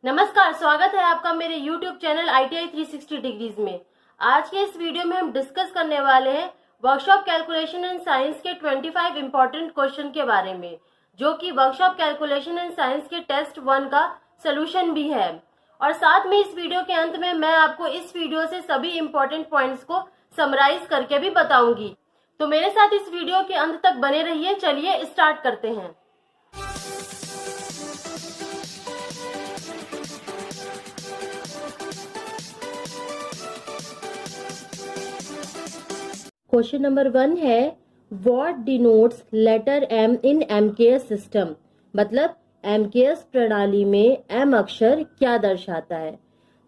नमस्कार, स्वागत है आपका मेरे YouTube चैनल ITI 360 डिग्रीज में। आज के इस वीडियो में हम डिस्कस करने वाले हैं वर्कशॉप कैलकुलेशन एंड साइंस के 25 इंपॉर्टेंट क्वेश्चन के बारे में, जो कि वर्कशॉप कैलकुलेशन एंड साइंस के टेस्ट 1 का सोल्यूशन भी है। और साथ में इस वीडियो के अंत में मैं आपको इस वीडियो से सभी इंपॉर्टेंट पॉइंट्स को समराइज करके भी बताऊंगी। तो मेरे साथ इस वीडियो के अंत तक बने रहिए। चलिए स्टार्ट करते हैं। क्वेश्चन नंबर 1 है, what denotes letter M in MKS system. मतलब एमकेएस प्रणाली में एम अक्षर क्या दर्शाता है।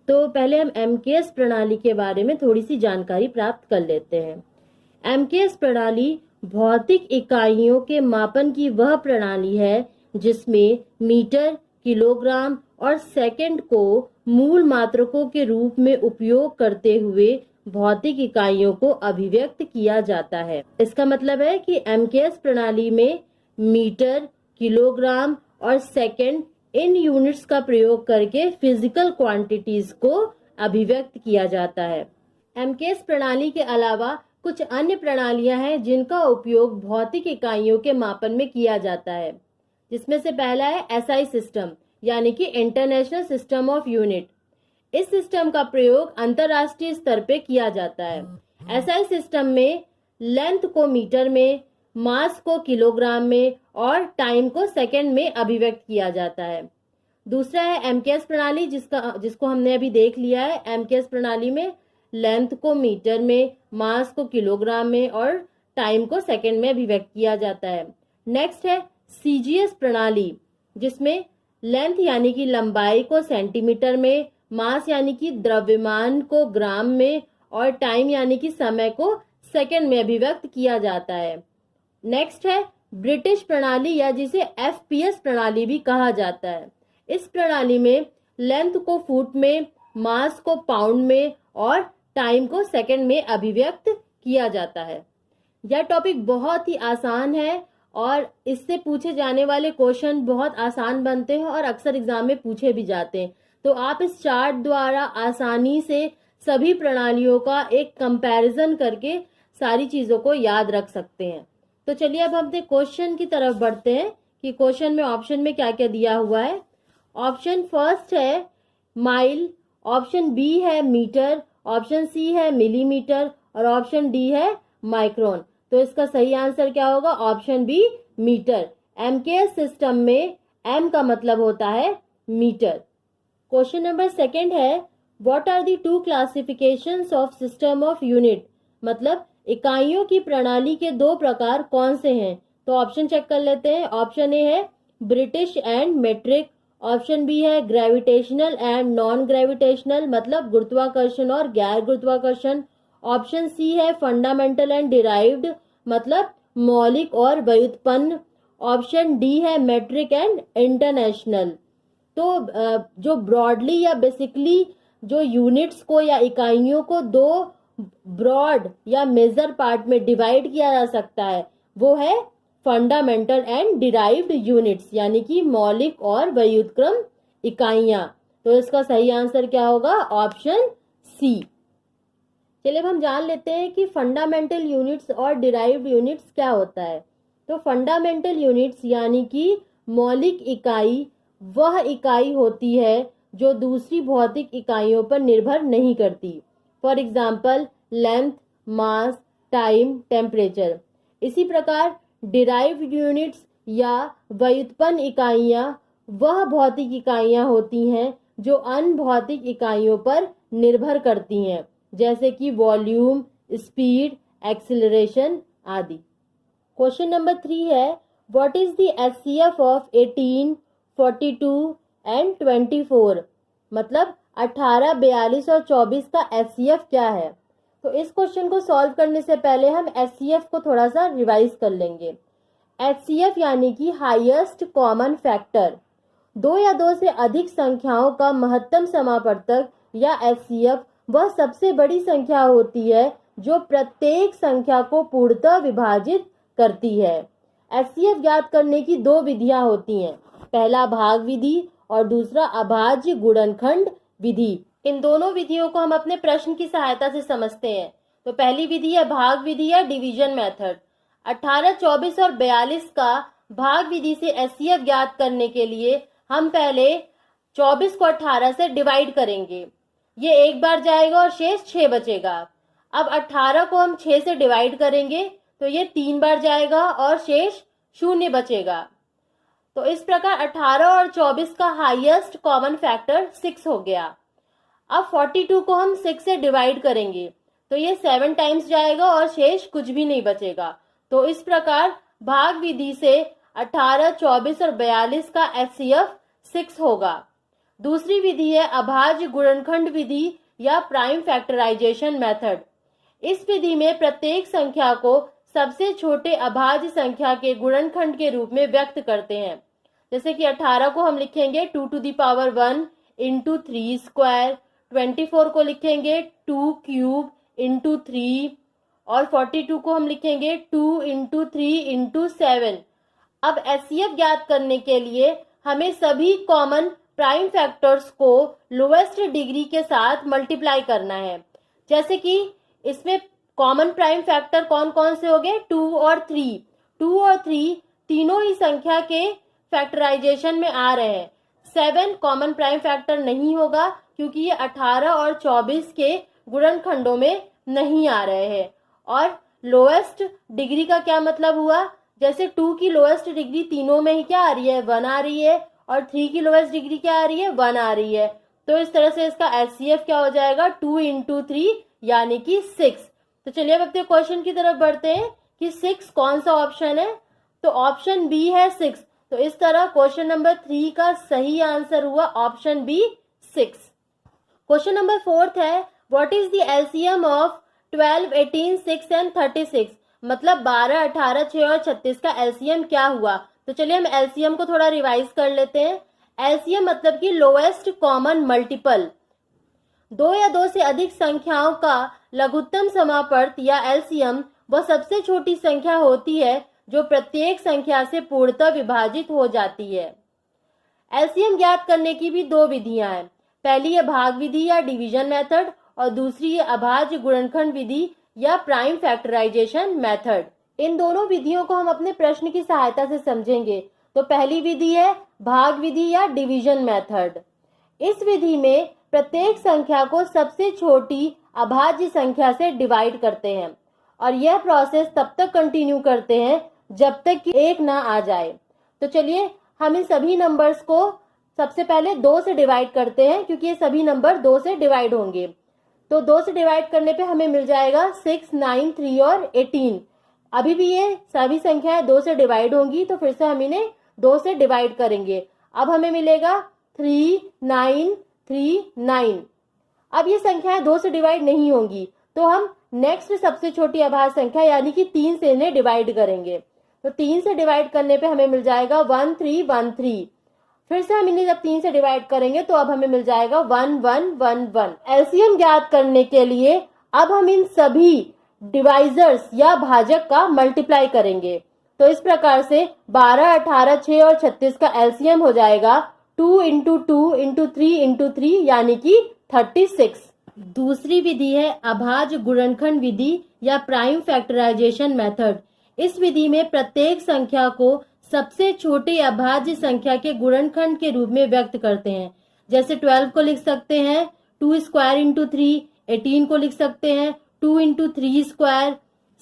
तो पहले हम एमकेएस प्रणाली के बारे में थोड़ी सी जानकारी प्राप्त कर लेते हैं। एमकेएस प्रणाली भौतिक इकाइयों के मापन की वह प्रणाली है जिसमें मीटर, किलोग्राम और सेकंड को मूल मात्रकों के रूप में उपयोग करते हुए भौतिक इकाइयों को अभिव्यक्त किया जाता है। इसका मतलब है कि एमकेएस प्रणाली में मीटर, किलोग्राम और सेकंड इन यूनिट्स का प्रयोग करके फिजिकल क्वांटिटीज को अभिव्यक्त किया जाता है। एमकेएस प्रणाली के अलावा कुछ अन्य प्रणालियां हैं जिनका उपयोग भौतिक इकाइयों के मापन में किया जाता है, जिसमें से पहला है एसआई सिस्टम, यानी कि इंटरनेशनल सिस्टम ऑफ यूनिट। इस सिस्टम का प्रयोग अंतरराष्ट्रीय स्तर पे किया जाता है। एसआई सिस्टम में लेंथ को मीटर में, मास को किलोग्राम में और टाइम को सेकंड में अभिव्यक्त किया जाता है। दूसरा है एमकेएस प्रणाली, जिसको हमने अभी देख लिया है। एमकेएस प्रणाली में लेंथ को मीटर में, मास को किलोग्राम में और टाइम को सेकंड में अभिव्यक्त किया जाता है। नेक्स्ट है सीजीएस प्रणाली, जिसमें लेंथ यानी कि लंबाई को सेंटीमीटर में, मास यानी कि द्रव्यमान को ग्राम में और टाइम यानी कि समय को सेकंड में अभिव्यक्त किया जाता है। नेक्स्ट है ब्रिटिश प्रणाली, या जिसे एफपीएस प्रणाली भी कहा जाता है। इस प्रणाली में लेंथ को फुट में, मास को पाउंड में और टाइम को सेकंड में अभिव्यक्त किया जाता है। यह टॉपिक बहुत ही आसान है और इससे पूछे जाने वाले क्वेश्चन बहुत आसान बनते हैं और अक्सर एग्जाम में पूछे भी जाते हैं। तो आप इस चार्ट द्वारा आसानी से सभी प्रणालियों का एक कंपैरिजन करके सारी चीजों को याद रख सकते हैं। तो चलिए अब हम अपने क्वेश्चन की तरफ बढ़ते हैं कि क्वेश्चन में ऑप्शन में क्या क्या दिया हुआ है। ऑप्शन फर्स्ट है माइल, ऑप्शन बी है मीटर, ऑप्शन सी है मिलीमीटर और ऑप्शन डी है माइक्रोन। तो इसका सही आंसर क्या होगा? Option B, meter. MKS system में एम का मतलब होता है मीटर। क्वेश्चन नंबर 2 है, what are the 2 classifications of system of unit. मतलब इकाइयों की प्रणाली के 2 प्रकार कौन से हैं। तो ऑप्शन चेक कर लेते हैं। ऑप्शन ए है British and metric, option B है ग्रेविटेशनल एंड नॉन ग्रेविटेशनल, मतलब गुरुत्वाकर्षण और गैर गुरुत्वाकर्षण, ऑप्शन सी है फंडामेंटल एंड डिराइव्ड, मतलब मौलिक और व्युत्पन्न, ऑप्शन डी है मेट्रिक एंड इंटरनेशनल। तो जो ब्रॉडली या बेसिकली जो यूनिट्स को या इकाइयों को 2 ब्रॉड या मेजर पार्ट में डिवाइड किया जा सकता है, वो है फंडामेंटल एंड डिराइव्ड यूनिट्स, यानी कि मौलिक और व्युत्क्रम इकाइयां। तो इसका सही आंसर क्या होगा? Option C. चलिए अब हम जान लेते हैं कि फंडामेंटल यूनिट्स और डिराइव्ड यूनिट्स क्या होता है। तो फंडामेंटल यूनिट्स यानी कि मौलिक इकाई वह इकाई होती है जो दूसरी भौतिक इकाइयों पर निर्भर नहीं करती। For example length, mass, time, temperature. इसी प्रकार डिराइव्ड यूनिट्स या व्युत्पन्न इकाइयां वह भौतिक इकाइयां होती हैं जो अन्य भौतिक इकाइयों पर निर्भर करती हैं, जैसे कि वॉल्यूम, स्पीड, एक्सीलरेशन आदि। क्वेश्चन नंबर 3 है, what is the HCF of 18, 42 and 24। मतलब 18, 42 और 24 का एचसीएफ क्या है। तो इस क्वेश्चन को सॉल्व करने से पहले हम एचसीएफ को थोड़ा सा रिवाइज कर लेंगे। एचसीएफ यानी कि हाईएस्ट कॉमन फैक्टर। 2 या 2 से अधिक संख्याओं का महत्तम समापवर्तक या एचसीएफ वह सबसे बड़ी संख्या होती है जो प्रत्येक संख्या को पूर्णतः विभाजित करती है। एचसीएफ ज्ञात करने की 2 विधियां होती हैं। पहला भाग विधि और दूसरा अभाज्य गुणनखंड विधि। इन दोनों विधियों को हम अपने प्रश्न की सहायता से समझते हैं। तो पहली विधि है भाग विधि या डिवीजन मेथड। 18, 24 और 42 का भाग विधि से एचसीएफ ज्ञात करने के लिए हम पहले 24 को 18 से डिवाइड करेंगे। ये एक बार जाएगा और शेष 6 बचेगा। अब 18 को हम 6 से डिवाइड करेंगे तो ये 3 बार जाएगा और शेष 0 बचेगा। तो इस प्रकार 18 और 24 का हाईएस्ट कॉमन फैक्टर 6 हो गया। अब 42 को हम 6 से डिवाइड करेंगे तो ये 7 टाइम्स जाएगा और शेष कुछ भी नहीं बचेगा। तो इस प्रकार भाग विधि से 18, 24 और 42 का एचसीएफ 6 होगा। दूसरी विधि है अभाज्य गुणनखंड विधि या प्राइम फैक्टराइजेशन मेथड। इस विधि में प्रत्येक संख्या को सबसे छोटे अभाज्य संख्या के गुणनखंड के रूप में व्यक्त करते हैं। जैसे कि 18 को हम लिखेंगे 2 to the power 1 into 3 square, 24 को लिखेंगे 2 क्यूब into 3 और 42 को हम लिखेंगे 2 into 3 into 7। अब एचसीएफ ज्ञात करने के लिए हमें सभी कॉमन प्राइम फैक्टर्स को लोएस्ट डिग्री के साथ मल्टीप्लाई करना है। जैसे कि इसमें कॉमन प्राइम फैक्टर कौन कौन से हो गए, 2 और 3। 2 और 3 तीनों ही संख्या के फैक्टराइजेशन में आ रहे हैं। 7 कॉमन प्राइम फैक्टर नहीं होगा क्योंकि ये 18 और 24 के गुणनखंडों में नहीं आ रहे हैं। और लोएस्ट डिग्री का क्या मतलब हुआ, जैसे 2 की लोएस्ट डिग्री तीनों में ही क्या आ रही है, 1 आ रही है, और 3 की लोएस्ट डिग्री क्या आ रही है, 1 आ रही है। तो इस तरह से इसका एचसीएफ क्या हो जाएगा, 2 into 3 यानी कि 6। तो चलिए अब अपने क्वेश्चन की तरफ बढ़ते हैं कि 6 कौन सा ऑप्शन है। तो ऑप्शन बी है 6। तो इस तरह क्वेश्चन नंबर 3 का सही आंसर हुआ ऑप्शन बी 6। क्वेश्चन नंबर 4 है what is the LCM of 12, 18, 6 and 36। मतलब 12, 18, 6 और 36 का एलसीएम क्या हुआ। तो चलिए हम एलसीएम को थोड़ा रिवाइज कर लेते हैं। एलसीएम मतलब कि लोएस्ट कॉमन मल्टीपल। 2 या 2 से अधिक संख्याओं का लघुत्तम समापर्त या एलसीएम वह सबसे छोटी संख्या होती है जो प्रत्येक संख्या से पूर्णतः विभाजित हो जाती है। एलसीएम ज्ञात करने की भी 2 विधियां हैं। पहली है भाग विधि या डिवीजन मेथड और दूसरी है अभाज्य गुणनखंड विधि या प्राइम फैक्टराइजेशन मेथड। इन दोनों विधियों को हम अपने प्रश्न की सहायता से समझेंगे। तो पहली विधि है भाग विधि या डिवीजन मेथड। इस विधि में प्रत्येक संख्या को सबसे छोटी अभाज्य संख्या से डिवाइड करते हैं और यह प्रोसेस तब तक कंटिन्यू करते हैं जब तक कि 1 ना आ जाए। तो चलिए हम इन सभी नंबर्स को सबसे पहले 2 से डिवाइड करते हैं क्योंकि ये सभी नंबर 2 से डिवाइड होंगे। तो 2 से डिवाइड करने पे हमें मिल जाएगा 6, 9, 3 और 18। अभी भी ये सभी संख्याएं 2 से डिवाइड होंगी तो फिर से हम इन्हें 2 से डिवाइड करेंगे। अब हमें मिलेगा 3, 9, 3, 9। अब ये संख्याएं 2 से डिवाइड नहीं होंगी तो हम नेक्स्ट सबसे छोटी अभाज्य संख्या यानी कि 3 से इन्हें डिवाइड करेंगे। तो 3 से डिवाइड करने पे हमें मिल जाएगा 1, 3, 1, 3। फिर से हम इन्हें जब 3 से डिवाइड करेंगे तो अब हमें मिल जाएगा 1, 1, 1, 1। एलसीएम ज्ञात करने के लिए अब हम इन सभी डिवाइजर्स या भाजक का मल्टीप्लाई करेंगे। तो इस प्रकार से 12, 18, 6 और 36 का एलसीएम हो जाएगा 2 into 2 into 3 into 3 यानी कि 36। दूसरी विधि है अभाज्य गुणनखंड विधि या प्राइम फैक्टराइजेशन मेथड। इस विधि में प्रत्येक संख्या को सबसे छोटे अभाज्य संख्या के गुणनखंड के रूप में व्यक्त करते हैं। जैसे 12 को लिख सकते हैं 2 स्क्वायर इंटू 3, 18 को लिख सकते हैं 2 into 3 स्क्वायर,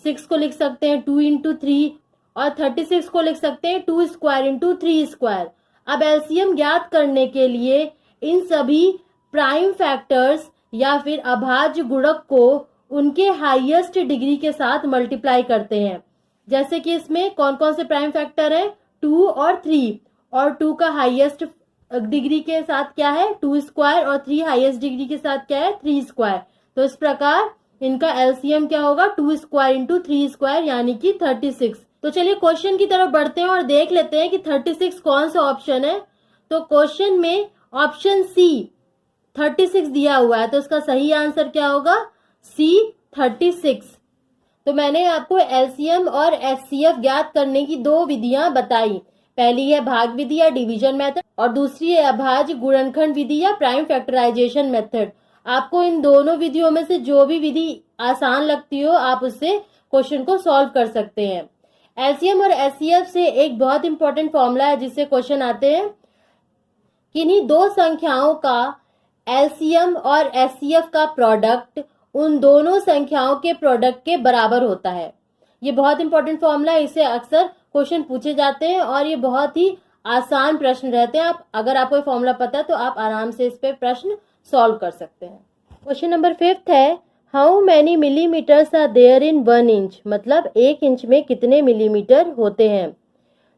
6 को लिख सकते हैं 2 into 3 और 36 को लिख सकते हैं 2 स्क्वायर इंटू 3 स्क्वायर। अब एलसीएम ज्ञात करने के लिए इन सभी प्राइम फैक्टर्स या फिर अभाज्य गुणक को उनके हाईएस्ट डिग्री के साथ मल्टीप्लाई करते हैं। जैसे कि इसमें कौन कौन से प्राइम फैक्टर है, 2 और 3, और 2 का हाईएस्ट डिग्री के साथ क्या है 2 स्क्वायर और 3 हाईएस्ट डिग्री के साथ क्या है 3 स्क्वायर। तो इस प्रकार इनका एलसीएम क्या होगा 2 स्क्वायर इंटू 3 स्क्वायर यानी कि 36। तो चलिए क्वेश्चन की तरफ बढ़ते हैं और देख लेते हैं कि 36 कौन सा ऑप्शन है। तो क्वेश्चन में ऑप्शन सी 36 दिया हुआ है तो इसका सही आंसर क्या होगा सी 36। तो मैंने आपको एलसीएम और एचसीएफ ज्ञात करने की 2 विधियां बताई। पहली है भाग विधि या डिवीजन मेथड और दूसरी है अभाज्य गुणनखंड विधि या प्राइम फैक्टराइजेशन मेथड। आपको इन दोनों विधियों में से जो भी विधि आसान लगती हो आप उससे क्वेश्चन को सॉल्व कर सकते हैं। एलसीएम और एचसीएफ से एक बहुत इंपॉर्टेंट फॉर्मूला है जिससे क्वेश्चन आते हैं। किन्हीं दो संख्याओं का एलसीएम और एचसीएफ का प्रोडक्ट उन दोनों संख्याओं के प्रोडक्ट के बराबर होता है। ये बहुत इंपॉर्टेंट फॉर्मूला है, इससे अक्सर क्वेश्चन पूछे जाते हैं और ये बहुत ही आसान प्रश्न रहते हैं। अगर आपको ये फॉर्मूला पता है तो आप आराम से इस पे प्रश्न सॉल्व कर सकते हैं। क्वेश्चन नंबर 5 है, how many millimetres are there in 1 inch, मतलब 1 इंच में कितने मिलीमीटर होते हैं।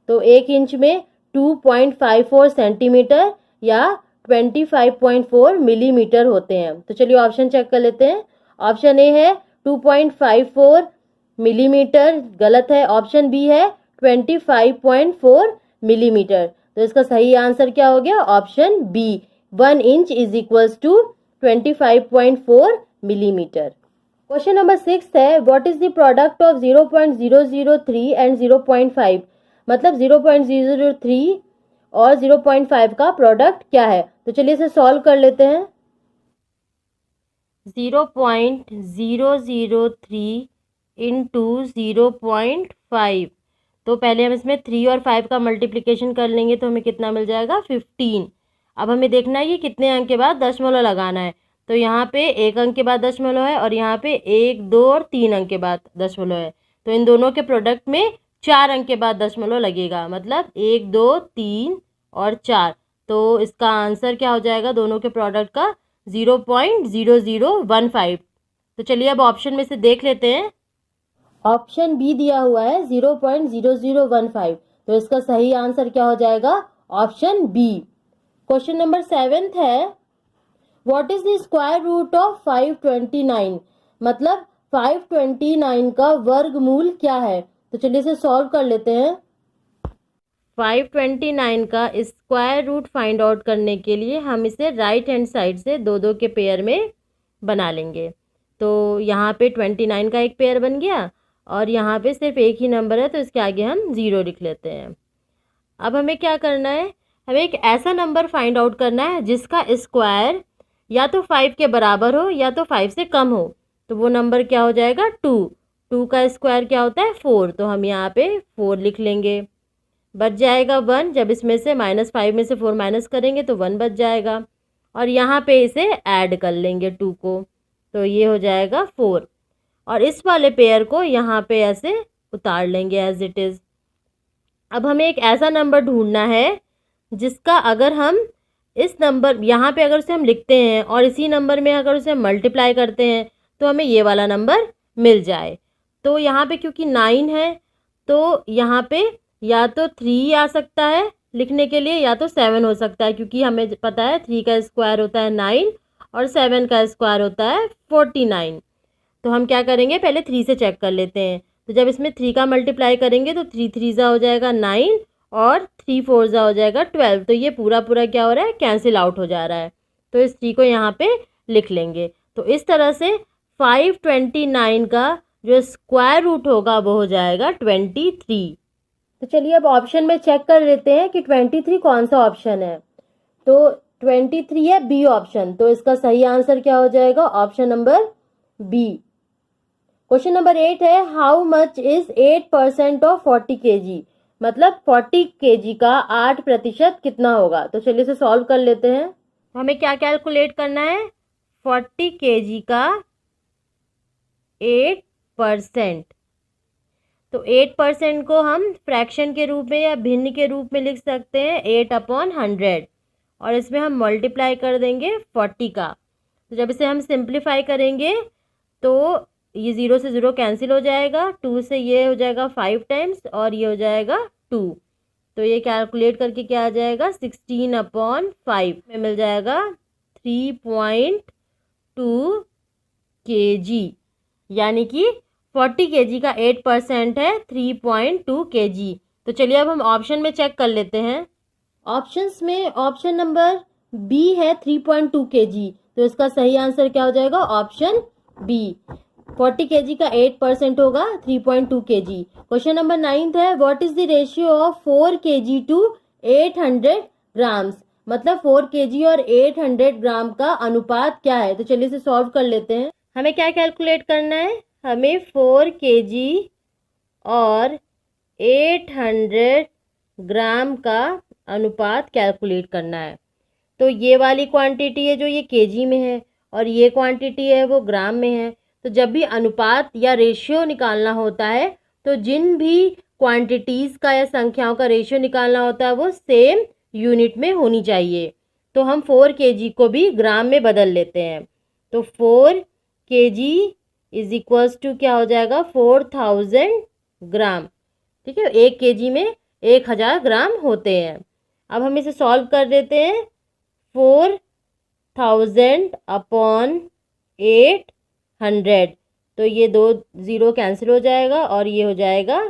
तो 1 इंच में 2.54 सेंटीमीटर या 25.4 मिलीमीटर होते हैं। तो चलिए ऑप्शन चेक कर लेते हैं। ऑप्शन ए है 2.54 मिलीमीटर, गलत है। ऑप्शन बी है 25.4 मिलीमीटर। तो इसका सही आंसर क्या हो गया? Option B, 1 inch is equals to 25.4 millimetre. Question number 6 है, what is the product of 0.003 and 0.5, मतलब 0.003 और 0.5 का प्रोडक्ट क्या है। तो चलिए इसे सॉल्व कर लेते हैं। 0.003 इंटू 0.5, तो पहले हम इसमें 3 और 5 का मल्टीप्लिकेशन कर लेंगे तो हमें कितना मिल जाएगा? 15। अब हमें देखना है कि कितने अंक के बाद दशमलव लगाना है। तो यहाँ पे 1 अंक के बाद दशमलव है और यहाँ पे 1, 2 और 3 अंक के बाद दशमलव है। तो इन दोनों के प्रोडक्ट में 4 अंक के बाद दशमलव लगेगा, मतलब 1, 2, 3 और 4। तो इसका आंसर क्या हो जाएगा दोनों के प्रोडक्ट का? 0.0015। तो चलिए अब ऑप्शन में से देख लेते हैं। ऑप्शन बी दिया हुआ है 0.0015, तो इसका सही आंसर क्या हो जाएगा? Option B. क्वेश्चन नंबर 7 है, what is the square root of 529, मतलब 529 का वर्गमूल क्या है। तो चलिए इसे सॉल्व कर लेते हैं। 529 का स्क्वायर रूट फाइंड आउट करने के लिए हम इसे राइट हैंड साइड से दो दो के पेयर में बना लेंगे। तो यहाँ पे 29 का एक पेयर बन गया और यहाँ पे सिर्फ एक ही नंबर है तो इसके आगे हम 0 लिख लेते हैं। अब हमें क्या करना है? हमें एक ऐसा नंबर फाइंड आउट करना है जिसका स्क्वायर या तो 5 के बराबर हो या तो 5 से कम हो। तो वो नंबर क्या हो जाएगा? 2 का स्क्वायर क्या होता है? 4। तो हम यहाँ पे 4 लिख लेंगे। बच जाएगा 1, जब इसमें से -5 में से 4 माइनस करेंगे तो 1 बच जाएगा और यहाँ पे इसे ऐड कर लेंगे 2 को, तो ये हो जाएगा 4 और इस वाले पेयर को यहाँ पे ऐसे उतार लेंगे एज इट इज़। अब हमें एक ऐसा नंबर ढूंढना है जिसका अगर हम इस नंबर यहाँ पे अगर उसे हम लिखते हैं और इसी नंबर में अगर उसे मल्टीप्लाई करते हैं तो हमें ये वाला नंबर मिल जाए। तो यहाँ पे क्योंकि 9 है तो यहाँ पे या तो 3 आ सकता है लिखने के लिए या तो 7 हो सकता है, क्योंकि हमें पता है 3 का स्क्वायर होता है 9 और 7 का स्क्वायर होता है 49। तो हम क्या करेंगे? पहले 3 से चेक कर लेते हैं। तो जब इसमें 3 का मल्टीप्लाई करेंगे तो 3 3 हो जाएगा 9 और 3 4 हो जाएगा 12। तो ये पूरा पूरा क्या हो रहा है? कैंसिल आउट हो जा रहा है। तो इस 3 को यहाँ पे लिख लेंगे। तो इस तरह से 529 का जो स्क्वायर रूट होगा वो हो जाएगा 23। तो चलिए अब ऑप्शन में चेक कर लेते हैं कि 23 कौन सा ऑप्शन है। तो 23 है बी ऑप्शन, तो इसका सही आंसर क्या हो जाएगा? Option number B. Question number 8 है, how much is 8% of 40 kg, मतलब 40 kg का 8% कितना होगा। तो चलिए इसे सॉल्व कर लेते हैं। तो हमें क्या कैलकुलेट करना है? 40 kg का 8%। तो 8% को हम फ्रैक्शन के रूप में या भिन्न के रूप में लिख सकते हैं 8/100 और इसमें हम मल्टीप्लाई कर देंगे 40 का। तो जब इसे हम सिंप्लीफाई करेंगे तो ये 0 से 0 कैंसिल हो जाएगा, 2 से ये हो जाएगा 5 टाइम्स और ये हो जाएगा 2। तो ये कैलकुलेट करके क्या आ जाएगा? 16/5 में मिल जाएगा 3.2 kg, यानी कि 40 kg का 8% है 3.2 kg। तो चलिए अब हम ऑप्शन में चेक कर लेते हैं। ऑप्शंस में ऑप्शन नंबर बी है 3.2 kg, तो इसका सही आंसर क्या हो जाएगा? Option B. 40 kg का 8% होगा 3.2 kg। क्वेश्चन नंबर 9 है, what is the ratio of 4 kg to 800 grams. मतलब 4 kg और 800 ग्राम का अनुपात क्या है। तो चलिए इसे सॉल्व कर लेते हैं। हमें क्या कैलकुलेट करना है, हमें 4 kg और 800 ग्राम का अनुपात कैलकुलेट करना है। तो ये वाली क्वांटिटी है जो ये केजी में है और ये क्वांटिटी है वो ग्राम में है। तो जब भी अनुपात या रेशियो निकालना होता है तो जिन भी क्वांटिटीज़ का या संख्याओं का रेशियो निकालना होता है वो सेम यूनिट में होनी चाहिए। तो हम 4 kg को भी ग्राम में बदल लेते हैं। तो 4 kg इज इक्वल्स टू क्या हो जाएगा, 4000 ग्राम। ठीक है, 1 kg में 1000 ग्राम होते हैं। अब हम इसे सॉल्व कर देते हैं। 4000 अपॉन 800, तो ये 2 0 कैंसिल हो जाएगा और ये हो जाएगा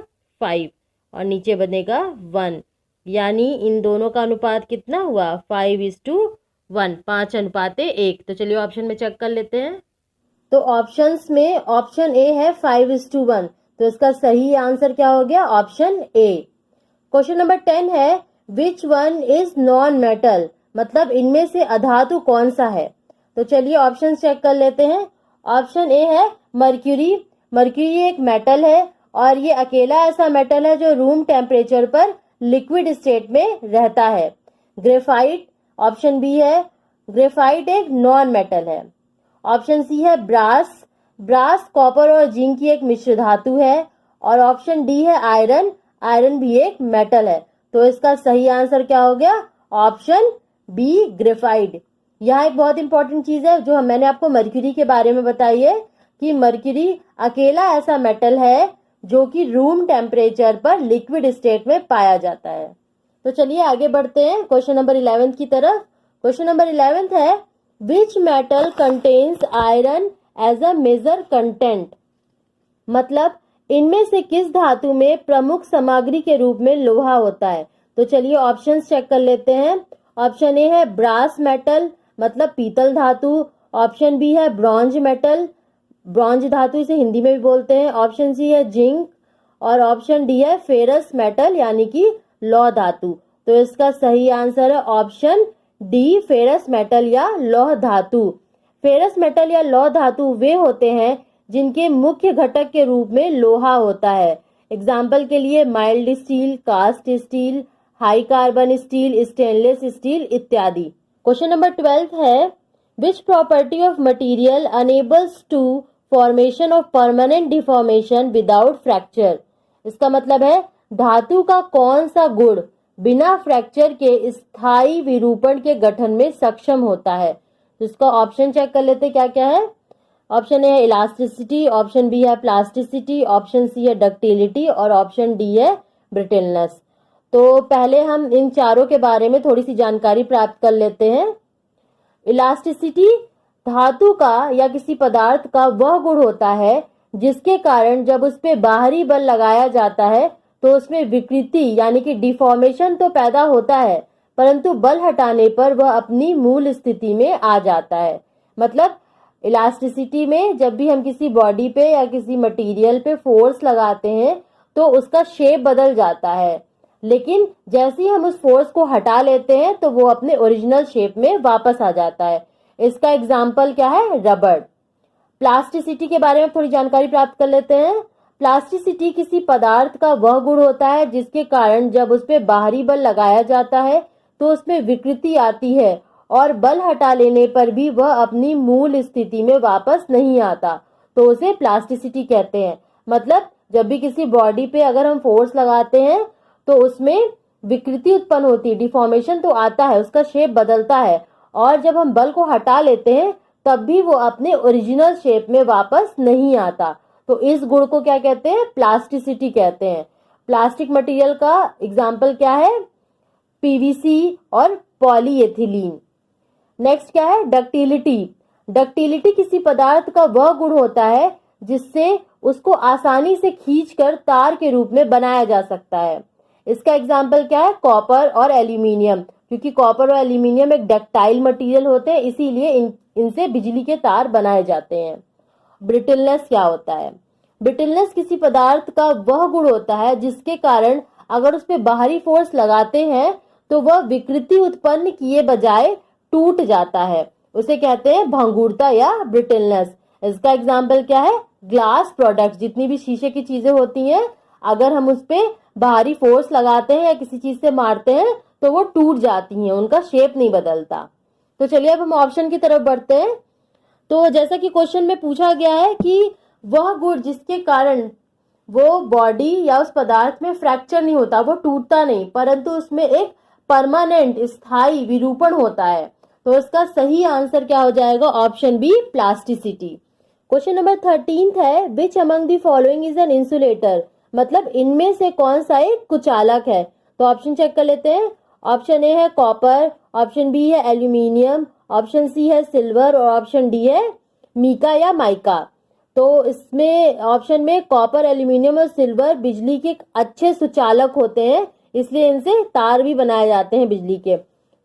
5 और नीचे बनेगा 1, यानी इन दोनों का अनुपात कितना हुआ, 5:1, 5:1। तो चलिए ऑप्शन में चेक कर लेते हैं। तो ऑप्शंस में ऑप्शन ए है 5:1, तो इसका सही आंसर क्या हो गया, ऑप्शन ए। क्वेश्चन नंबर 10 है, which one is non metal. मतलब इनमें से अधातु कौन सा है। तो चलिए ऑप्शन चेक कर लेते हैं। ऑप्शन ए है मर्क्यूरी। मर्क्यूरी एक मेटल है और ये अकेला ऐसा मेटल है जो रूम टेम्परेचर पर लिक्विड स्टेट में रहता है। ग्रेफाइट, ऑप्शन बी है, ग्रेफाइट एक नॉन मेटल है। ऑप्शन सी है ब्रास। ब्रास कॉपर और जिंक की एक मिश्र धातु है। और ऑप्शन डी है आयरन। आयरन भी एक मेटल है। तो इसका सही आंसर क्या हो गया, ऑप्शन बी, ग्रेफाइट। यहाँ एक बहुत इंपॉर्टेंट चीज है जो मैंने आपको मर्क्यूरी के बारे में बताई है कि मर्क्यूरी अकेला ऐसा मेटल है जो कि रूम टेम्परेचर पर लिक्विड स्टेट में पाया जाता है। तो चलिए आगे बढ़ते हैं क्वेश्चन नंबर 11 की तरफ। क्वेश्चन नंबर 11 है, which metal contains iron as a major content. मतलब इनमें से किस धातु में प्रमुख सामग्री के रूप में लोहा होता है। तो चलिए ऑप्शंस चेक कर लेते हैं। ऑप्शन ए है ब्रास मेटल, मतलब पीतल धातु। ऑप्शन बी है ब्रॉन्ज मेटल, ब्रॉन्ज धातु इसे हिंदी में भी बोलते हैं। ऑप्शन सी है जिंक और ऑप्शन डी है फेरस मेटल यानी कि लौह धातु। तो इसका सही आंसर है ऑप्शन डी, फेरस मेटल या लौह धातु। फेरस मेटल या लौह धातु वे होते हैं जिनके मुख्य घटक के रूप में लोहा होता है। एग्जाम्पल के लिए mild steel, cast steel, high carbon steel, stainless steel इत्यादि। क्वेश्चन नंबर 12 है, which property of material enables to formation of permanent deformation without fracture. इसका मतलब है धातु का कौन सा गुण बिना फ्रैक्चर के स्थायी विरूपण के गठन में सक्षम होता है। तो इसका ऑप्शन चेक कर लेते क्या क्या है। ऑप्शन ए है इलास्टिसिटी, ऑप्शन बी है प्लास्टिसिटी, ऑप्शन सी है डक्टिलिटी और ऑप्शन डी है ब्रिटलनेस। तो पहले हम इन चारों के बारे में थोड़ी सी जानकारी प्राप्त कर लेते हैं। इलास्टिसिटी धातु का या किसी पदार्थ का वह गुण होता है जिसके कारण जब उस पे बाहरी बल लगाया जाता है तो उसमें विकृति यानी कि डिफॉर्मेशन तो पैदा होता है, परंतु बल हटाने पर वह अपनी मूल स्थिति में आ जाता है। मतलब इलास्टिसिटी में जब भी हम किसी बॉडी पे या किसी मटेरियल पे फोर्स लगाते हैं तो उसका शेप बदल जाता है, लेकिन जैसे ही हम उस फोर्स को हटा लेते हैं तो वो अपने ओरिजिनल शेप में वापस आ जाता है। इसका एग्जाम्पल क्या है, रबड़। प्लास्टिसिटी के बारे में थोड़ी जानकारी प्राप्त कर लेते हैं। प्लास्टिसिटी किसी पदार्थ का वह गुण होता है जिसके कारण जब उस पर बाहरी बल लगाया जाता है तो उसमें विकृति आती है और बल हटा लेने पर भी वह अपनी मूल स्थिति में वापस नहीं आता, तो उसे प्लास्टिसिटी कहते हैं। मतलब जब भी किसी बॉडी पे अगर हम फोर्स लगाते हैं तो उसमें विकृति उत्पन्न होती है, डिफॉर्मेशन तो आता है, उसका शेप बदलता है, और जब हम बल को हटा लेते हैं तब भी वो अपने ओरिजिनल शेप में वापस नहीं आता। तो इस गुण को क्या कहते हैं, प्लास्टिसिटी कहते हैं। प्लास्टिक मटेरियल का एग्जाम्पल क्या है, पीवीसी और पॉलीएथिलीन। नेक्स्ट क्या है, डक्टिलिटी। डक्टिलिटी किसी पदार्थ का वह गुण होता है जिससे उसको आसानी से खींचकर तार के रूप में बनाया जा सकता है। इसका एग्जाम्पल क्या है, कॉपर और एल्यूमिनियम, क्योंकि कॉपर और एल्यूमिनियम एक डक्टाइल मटेरियल होते हैं, इसीलिए इनसे बिजली के तार बनाए जाते हैं। ब्रिटलनेस क्या होता है? ब्रिटलनेस किसी पदार्थ का वह गुण होता है जिसके कारण अगर उस पर बाहरी फोर्स लगाते हैं तो वह विकृति उत्पन्न किए बजाय टूट जाता है। उसे कहते हैं भंगुरता या ब्रिटलनेस। इसका एग्जाम्पल क्या है? ग्लास प्रोडक्ट, जितनी भी शीशे की चीजें होती हैं, अगर हम उस पे बाहरी फोर्स लगाते हैं या किसी चीज से मारते हैं तो वो टूट जाती हैं, उनका शेप नहीं बदलता। तो चलिए अब हम ऑप्शन की तरफ बढ़ते हैं। तो जैसा कि क्वेश्चन में पूछा गया है कि वह गुण जिसके कारण वो बॉडी या उस पदार्थ में फ्रैक्चर नहीं होता, वो टूटता नहीं, परंतु उसमें एक परमानेंट स्थायी विरूपण होता है, तो इसका सही आंसर क्या हो जाएगा? Option B, plasticity. Question number 13 है, which among the following is an insulator? मतलब इनमें से कौन सा एक कुचालक है? तो ऑप्शन चेक कर लेते हैं। ऑप्शन ए है कॉपर, ऑप्शन बी है एल्यूमिनियम, ऑप्शन सी है सिल्वर और ऑप्शन डी है मीका या माइका। तो इसमें ऑप्शन में कॉपर, एल्यूमिनियम और सिल्वर बिजली के अच्छे सुचालक होते हैं, इसलिए इनसे तार भी बनाए जाते हैं बिजली के।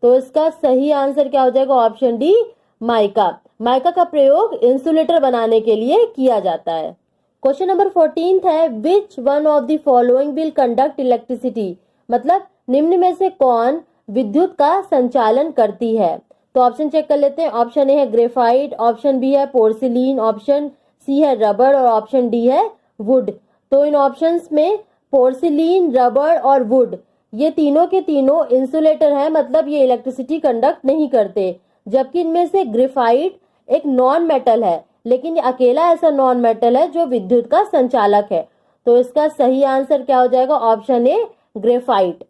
तो इसका सही आंसर क्या हो जाएगा? Option D, mica. माइका का प्रयोग इंसुलेटर बनाने के लिए किया जाता है। क्वेश्चन नंबर 14 है, which one of the following will conduct electricity? मतलब निम्न में से कौन विद्युत का संचालन करती है? तो ऑप्शन चेक कर लेते हैं। ऑप्शन ए है ग्रेफाइट, ऑप्शन बी है पोर्सिलीन, ऑप्शन सी है रबर और ऑप्शन डी है वुड। तो इन ऑप्शंस में पोर्सिलीन, रबर और वुड, ये तीनों के तीनों इंसुलेटर हैं, मतलब ये इलेक्ट्रिसिटी कंडक्ट नहीं करते। जबकि इनमें से ग्रेफाइट एक नॉन मेटल है, लेकिन ये अकेला ऐसा नॉन मेटल है जो विद्युत का संचालक है। तो इसका सही आंसर क्या हो जाएगा? Option A, graphite.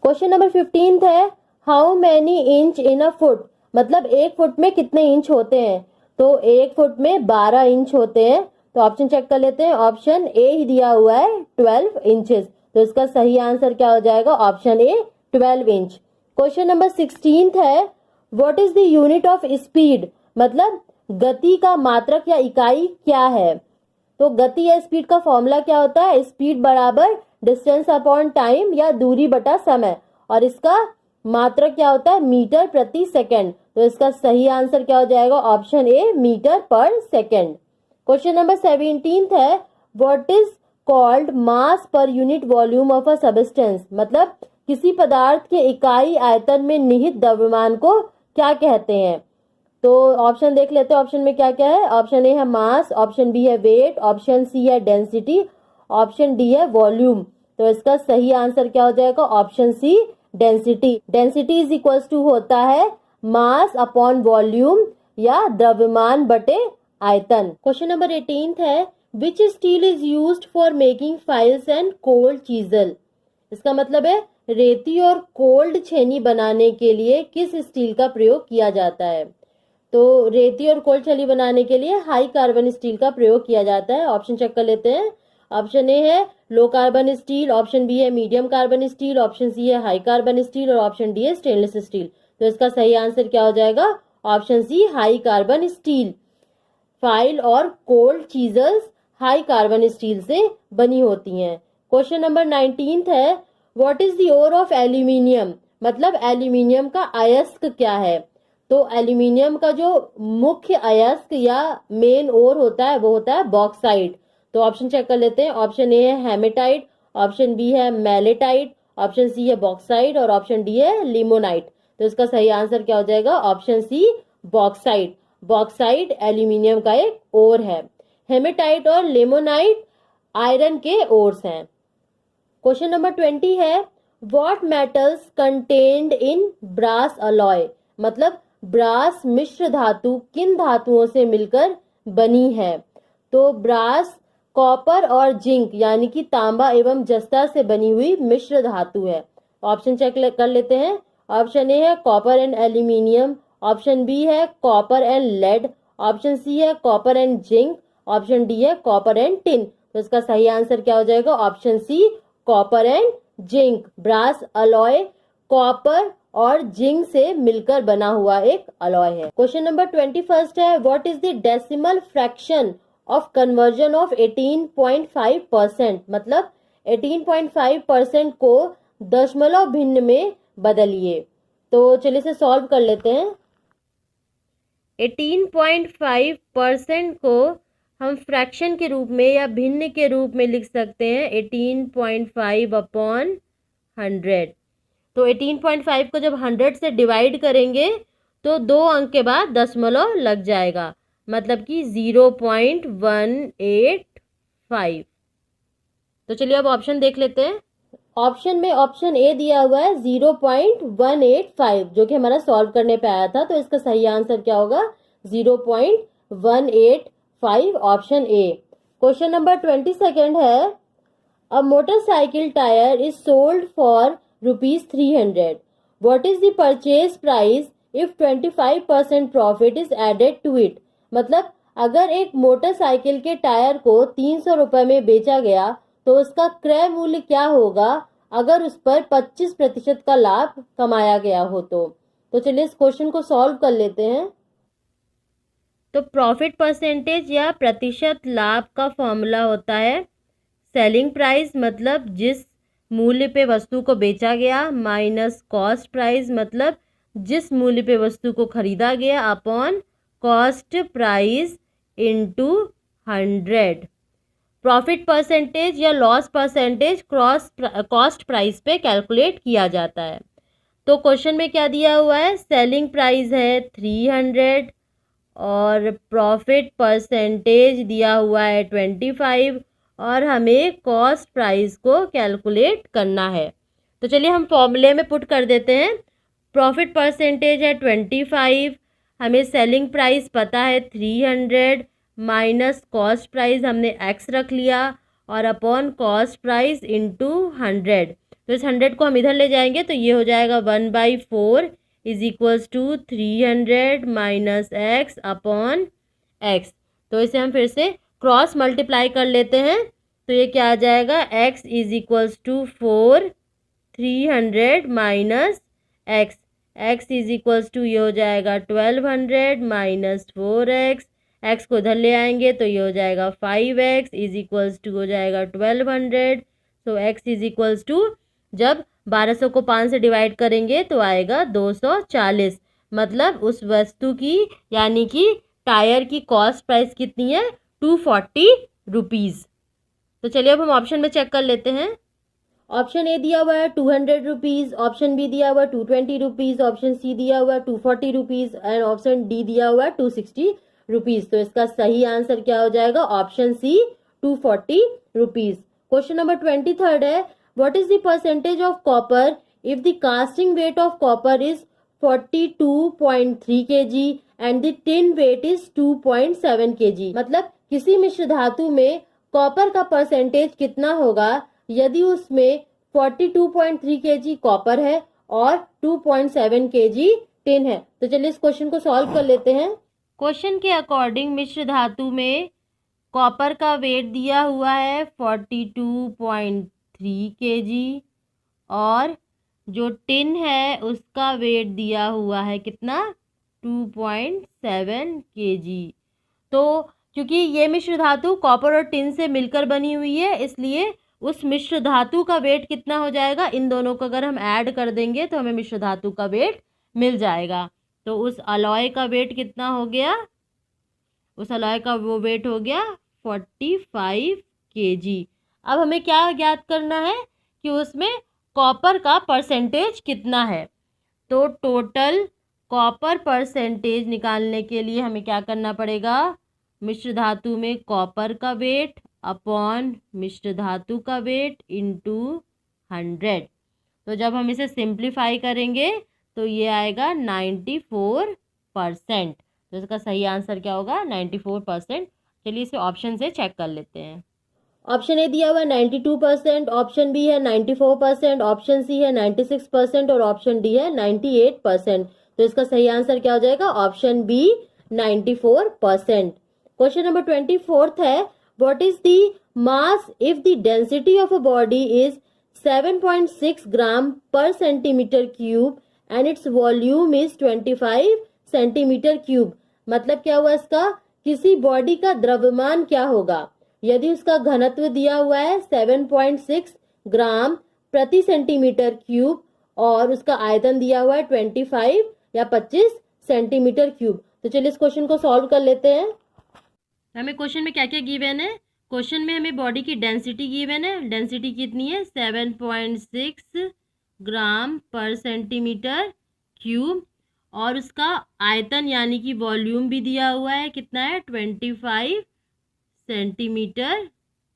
Question number 15 है, how many inch in a foot? मतलब एक फुट में कितने इंच होते हैं? तो एक फुट में 12 इंच होते हैं। तो ऑप्शन चेक कर लेते हैं। ऑप्शन ए ही दिया हुआ है 12 इंचेस, तो इसका सही आंसर क्या हो जाएगा? Option A, 12 inch. Question number 16 है, what is the unit of speed? मतलब गति का मात्रक या इकाई क्या है? तो गति या स्पीड का फॉर्मूला क्या होता है? स्पीड बराबर डिस्टेंस अपॉन टाइम या दूरी बटा समय, और इसका मात्रक क्या होता है? मीटर प्रति सेकंड। तो इसका सही आंसर क्या हो जाएगा? ऑप्शन ए, मीटर पर सेकंड। क्वेश्चन नंबर 17 है, what is called mass per unit volume of a substance? मतलब किसी पदार्थ के इकाई आयतन में निहित द्रव्यमान को क्या कहते हैं? तो ऑप्शन देख लेते हैं। ऑप्शन में क्या क्या है? ऑप्शन ए है मास, ऑप्शन बी है वेट, ऑप्शन सी है डेंसिटी, ऑप्शन डी है वॉल्यूम। तो इसका सही आंसर क्या हो जाएगा? Option C, density. Density is equals to होता है मास अपॉन वॉल्यूम या द्रव्यमान बटे आयतन। क्वेश्चन नंबर 18 है, which steel is used for making files and cold chisel? इसका मतलब है रेती और कोल्ड छेनी बनाने के लिए किस स्टील का प्रयोग किया जाता है? तो रेती और कोल्ड छेनी बनाने के लिए हाई कार्बन स्टील का प्रयोग किया जाता है। ऑप्शन चेक कर लेते हैं। ऑप्शन ए है low carbon steel, option B है medium carbon steel, option C है हाई कार्बन स्टील और ऑप्शन डी है स्टेनलेस स्टील। तो इसका सही आंसर क्या हो जाएगा? Option C, high carbon steel. File और cold chisels high carbon steel से बनी होती हैं। क्वेश्चन नंबर 19 है, what is the ore of aluminium? मतलब एल्यूमिनियम का अयस्क क्या है? तो एल्यूमिनियम का जो मुख्य अयस्क या मेन ओर होता है वो होता है बॉक्साइट। तो ऑप्शन चेक कर लेते हैं। ऑप्शन ए है हेमेटाइट, ऑप्शन बी है मैलेटाइट, ऑप्शन सी है बॉक्साइट और ऑप्शन डी है लिमोनाइट। तो इसका सही आंसर क्या हो जाएगा? Option C, bauxite. Bauxite aluminium का एक ओर है। हेमेटाइट और लिमोनाइट आयरन के ओर्स हैं। क्वेश्चन नंबर 20 है, what metals contained in brass alloy? मतलब ब्रास मिश्र धातु किन धातुओं से मिलकर बनी है? तो ब्रास कॉपर और जिंक यानी कि तांबा एवं जस्ता से बनी हुई मिश्र धातु है। ऑप्शन चेक कर लेते हैं। ऑप्शन ए है copper and aluminium, option B है copper and lead, option C है copper and zinc, option D है कॉपर एंड टिन। तो इसका सही आंसर क्या हो जाएगा? Option C, copper and zinc. Brass alloy copper और जिंक से मिलकर बना हुआ एक अलॉय है। क्वेश्चन नंबर 21 है, what is the decimal fraction of conversion of 18.5%? मतलब 18.5% को दशमलव भिन्न में बदलिए। तो चलिए इसे सॉल्व कर लेते हैं। 18.5% को हम फ्रैक्शन के रूप में या भिन्न के रूप में लिख सकते हैं 18.5/100। तो 18.5 को जब 100 से डिवाइड करेंगे तो 2 अंक के बाद दशमलव लग जाएगा, मतलब कि 0.185। तो चलिए अब ऑप्शन देख लेते हैं। ऑप्शन में ऑप्शन ए दिया हुआ है 0.185, जो कि हमारा सॉल्व करने पे आया था। तो इसका सही आंसर क्या होगा? 0.185, ऑप्शन ए। क्वेश्चन नंबर 22 है, a motorcycle tyre is sold for ₹300। What is the purchase price if 25% profit is added to it? मतलब अगर एक मोटरसाइकिल के टायर को 300 रुपए में बेचा गया तो उसका क्रय मूल्य क्या होगा अगर उस पर 25% का लाभ कमाया गया हो तो चलिए इस क्वेश्चन को सॉल्व कर लेते हैं। तो प्रॉफिट परसेंटेज या प्रतिशत लाभ का फॉर्मूला होता है सेलिंग प्राइस, मतलब जिस मूल्य पे वस्तु को बेचा गया, माइनस कॉस्ट प्राइस, मतलब जिस मूल्य पे वस्तु को खरीदा गया, upon cost price into 100। Profit percentage या लॉस परसेंटेज कॉस्ट प्राइस पे कैलकुलेट किया जाता है। तो क्वेश्चन में क्या दिया हुआ है? सेलिंग प्राइस है 300 और प्रॉफिट परसेंटेज दिया हुआ है 25 और हमें कॉस्ट प्राइस को कैलकुलेट करना है। तो चलिए हम फॉर्मूले में पुट कर देते हैं। प्रॉफिट परसेंटेज है 25, हमें सेलिंग प्राइस पता है 300, माइनस कॉस्ट प्राइस हमने x रख लिया और अपॉन कॉस्ट प्राइस इनटू 100। तो इस 100 को हम इधर ले जाएंगे तो ये हो जाएगा 1/4 is equals to 300 minus x upon x। तो इसे हम फिर से क्रॉस मल्टीप्लाई कर लेते हैं तो ये क्या आ जाएगा? x is equals to 4, 300 minus x, x is equals to ये हो जाएगा 1200 माइनस 4x, x को इधर ले आएंगे तो ये हो जाएगा 5x इज इक्वल्स टू हो जाएगा 1200। सो x इज इक्वल्स टू जब 1200 को 5 से डिवाइड करेंगे तो आएगा 240। मतलब उस वस्तु की यानी कि टायर की कॉस्ट प्राइस कितनी है? 240 रुपीज़। तो चलिए अब हम ऑप्शन में चेक कर लेते हैं। ऑप्शन ए दिया हुआ है 200 रुपीज़, ऑप्शन बी दिया हुआ है 220 रुपीज़, ऑप्शन सी दिया हुआ है 240 रुपीज़ एंड ऑप्शन डी दिया हुआ है 260 रुपीज़। तो इसका सही आंसर क्या हो जाएगा? Option C 240 rupees. Question number 23 है, what is the percentage of copper if the casting weight of copper is 42.3 kg and the tin weight is 2.7 kg? मतलब किसी मिश्र धातु में कॉपर का परसेंटेज कितना होगा यदि उसमें 42.3 kg कॉपर है और 2.7 kg टिन है। तो चलिए इस क्वेश्चन को सॉल्व कर लेते हैं। क्वेश्चन के अकॉर्डिंग मिश्र धातु में कॉपर का वेट दिया हुआ है 42.3 kg और जो टिन है उसका वेट दिया हुआ है कितना? 2.7 kg। तो क्योंकि ये मिश्र धातु कॉपर और टिन से मिलकर बनी हुई है इसलिए उस मिश्र धातु का वेट कितना हो जाएगा? इन दोनों को अगर हम ऐड कर देंगे तो हमें मिश्र धातु का वेट मिल जाएगा। तो उस अलॉय का वेट कितना हो गया? उस अलॉय का वो वेट हो गया 45 kg। अब हमें क्या ज्ञात करना है कि उसमें कॉपर का परसेंटेज कितना है। तो टोटल कॉपर परसेंटेज निकालने के लिए हमें क्या करना पड़ेगा? मिश्र धातु में कॉपर का वेट अपॉन मिश्र धातु का वेट इनटू 100। तो जब हम इसे सिंप्लीफाई करेंगे तो ये आएगा 94%। तो इसका सही आंसर क्या होगा? 94%। चलिए इसे ऑप्शन से चेक कर लेते हैं। ऑप्शन ए दिया हुआ है 92%, ऑप्शन बी है 94%, ऑप्शन सी है 96% और ऑप्शन डी है 98%। तो इसका सही आंसर क्या हो जाएगा? Option B 94%। क्वेश्चन नंबर 24 है, what is the mass if the density of a body is 7.6 ग्राम पर centimetre cube and its volume is 25 centimetre cube? मतलब क्या हुआ इसका? किसी बॉडी का द्रव्यमान क्या होगा यदि उसका घनत्व दिया हुआ है 7.6 ग्राम प्रति सेंटीमीटर क्यूब और उसका आयतन दिया हुआ है 25 या 25 सेंटीमीटर क्यूब। तो चलिए इस क्वेश्चन को सॉल्व कर लेते हैं। हमें क्वेश्चन में क्या क्या गिवन है? क्वेश्चन में हमें बॉडी की डेंसिटी गिवन है। डेंसिटी कितनी है? 7.6 ग्राम पर सेंटीमीटर क्यूब। और उसका आयतन यानी कि वॉल्यूम भी दिया हुआ है, कितना है? 25 सेंटीमीटर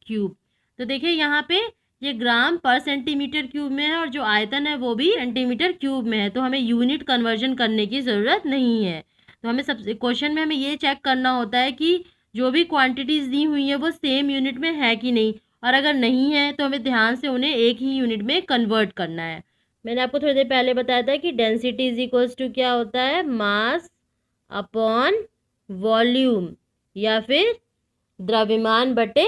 क्यूब। तो देखिए यहाँ पे ये ग्राम पर सेंटीमीटर क्यूब में है और जो आयतन है वो भी सेंटीमीटर क्यूब में है, तो हमें यूनिट कन्वर्जन करने की ज़रूरत नहीं है। तो हमें सबसे क्वेश्चन में हमें ये चेक करना होता है कि जो भी क्वांटिटीज़ दी हुई है वो सेम यूनिट में है कि नहीं, और अगर नहीं है तो हमें ध्यान से उन्हें एक ही यूनिट में कन्वर्ट करना है। मैंने आपको थोड़ी देर पहले बताया था कि डेंसिटी इज इक्वल्स टू क्या होता है? मास अपॉन वॉल्यूम, या फिर द्रव्यमान बटे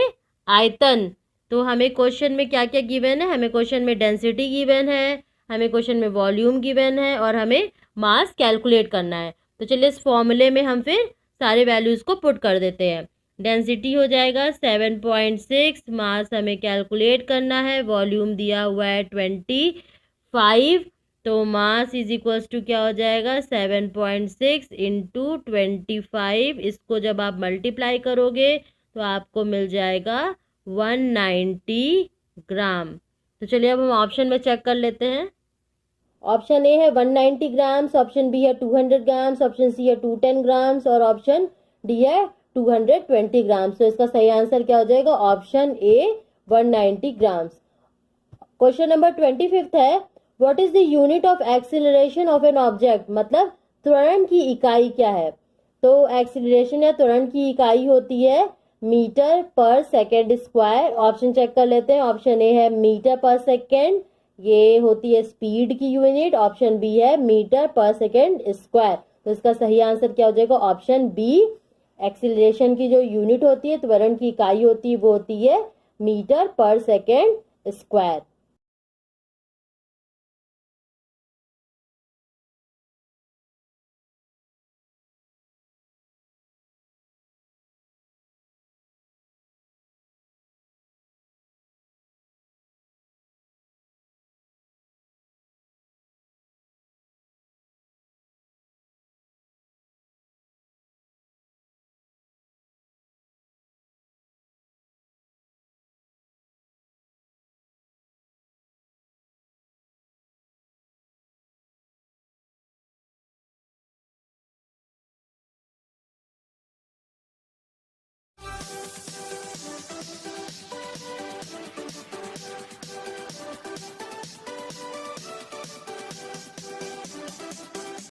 आयतन। तो हमें क्वेश्चन में क्या क्या गिवन है? हमें क्वेश्चन में डेंसिटी गिवन है, हमें क्वेश्चन में वॉल्यूम गिवन है, और हमें मास कैलकुलेट करना है। तो चलिए इस फॉर्मूले में हम फिर सारे वैल्यूज़ को पुट कर देते हैं। डेंसिटी हो जाएगा 7.6, मास हमें कैलकुलेट करना है, वॉल्यूम दिया हुआ है 25, तो मास इज इक्वल्स टू क्या हो जाएगा? 7.6 इंटू 25। इसको जब आप मल्टीप्लाई करोगे तो आपको मिल जाएगा 190 ग्राम। तो चलिए अब हम ऑप्शन में चेक कर लेते हैं। ऑप्शन ए है 190 ग्राम्स, ऑप्शन बी है 200 ग्राम्स, ऑप्शन सी है 210 ग्राम्स, और ऑप्शन डी है 220 ग्राम्स। तो इसका सही आंसर क्या हो जाएगा? Option A 190 grams. Question number 25 है, what is the unit of acceleration of an object? मतलब त्वरण की इकाई क्या है? तो एक्सीलरेशन या त्वरण की इकाई होती है मीटर पर सेकेंड स्क्वायर। ऑप्शन चेक कर लेते हैं। ऑप्शन ए है मीटर पर सेकेंड, ये होती है स्पीड की यूनिट। ऑप्शन बी है मीटर पर सेकेंड स्क्वायर। तो इसका सही आंसर क्या हो जाएगा? Option B. एक्सीलरेशन की जो यूनिट होती है, त्वरण की इकाई होती है, वो होती है मीटर पर सेकेंड स्क्वायर।